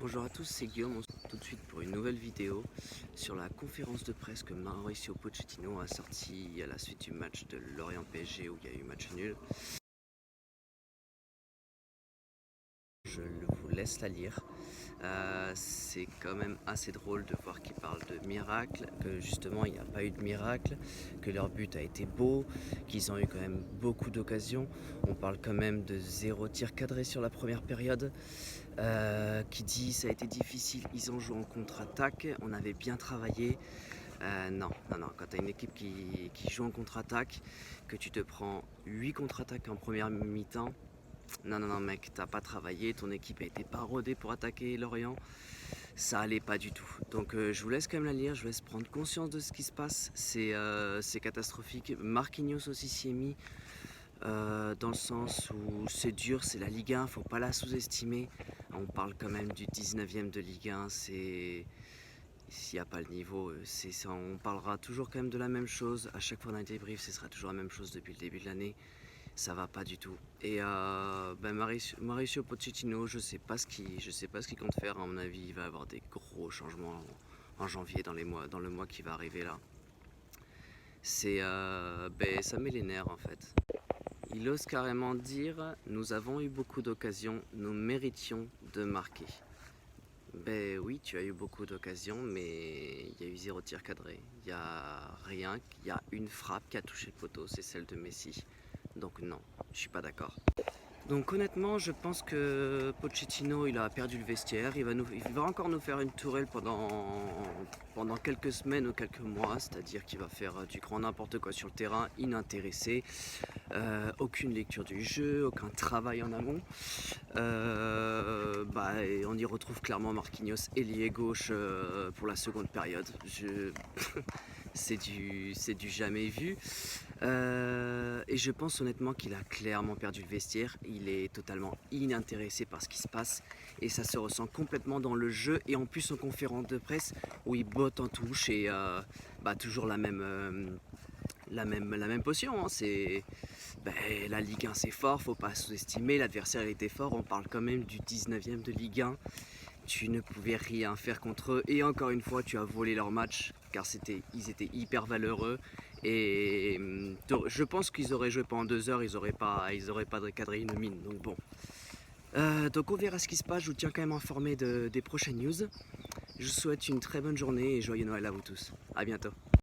Bonjour à tous, c'est Guillaume. On se retrouve tout de suite pour une nouvelle vidéo sur la conférence de presse que Mauricio Pochettino a sorti à la suite du match de Lorient PSG où il y a eu match nul. Je vous laisse la lire. C'est quand même assez drôle de voir qu'ils parlent de miracle, que justement il n'y a pas eu de miracle, que leur but a été beau, qu'ils ont eu quand même beaucoup d'occasions. On parle quand même de 0 tir cadré sur la première période. Qui dit ça a été difficile, ils ont joué en contre-attaque, on avait bien travaillé. Non, quand tu as une équipe qui joue en contre-attaque, que tu te prends 8 contre-attaques en première mi-temps, non mec, t'as pas travaillé, ton équipe a été pas rodée pour attaquer Lorient, ça allait pas du tout. Donc je vous laisse quand même la lire, je vous laisse prendre conscience de ce qui se passe, c'est catastrophique. Marquinhos aussi s'y est mis, dans le sens où c'est dur, c'est la Ligue 1, faut pas la sous-estimer. On parle quand même du 19e de Ligue 1, s'il n'y a pas le niveau, on parlera toujours quand même de la même chose. À chaque fois dans les débriefs, ce sera toujours la même chose depuis le début de l'année. Ça va pas du tout. Et Mauricio Pochettino, je sais pas ce qu'il compte faire. À mon avis, il va avoir des gros changements en janvier, dans le mois qui va arriver là. Ça met les nerfs en fait. Il ose carrément dire « Nous avons eu beaucoup d'occasions, nous méritions de marquer ». Ben oui, tu as eu beaucoup d'occasions, mais il y a eu 0 tir cadré. Il n'y a rien, il y a une frappe qui a touché le poteau, c'est celle de Messi. Donc non, je suis pas d'accord. Donc honnêtement, je pense que Pochettino, il a perdu le vestiaire. Il va encore nous faire une tourelle pendant quelques semaines ou quelques mois. C'est-à-dire qu'il va faire du grand n'importe quoi sur le terrain, inintéressé. Aucune lecture du jeu, aucun travail en amont. Et on y retrouve clairement Marquinhos, ailier gauche pour la seconde période. C'est du jamais vu. Et je pense honnêtement qu'il a clairement perdu le vestiaire. Il est totalement inintéressé par ce qui se passe. Et ça se ressent complètement dans le jeu. Et en plus en conférence de presse où il botte en touche. Et toujours la même potion. La Ligue 1 c'est fort, faut pas sous-estimer. L'adversaire était fort. On parle quand même du 19e de Ligue 1. Tu ne pouvais rien faire contre eux. Et encore une fois, tu as volé leur match car ils étaient hyper valeureux. Et je pense qu'ils auraient joué pendant 2 heures, ils auraient pas cadré une mine. Donc bon. Donc on verra ce qui se passe. Je vous tiens quand même informé des prochaines news. Je vous souhaite une très bonne journée et joyeux Noël à vous tous. A bientôt.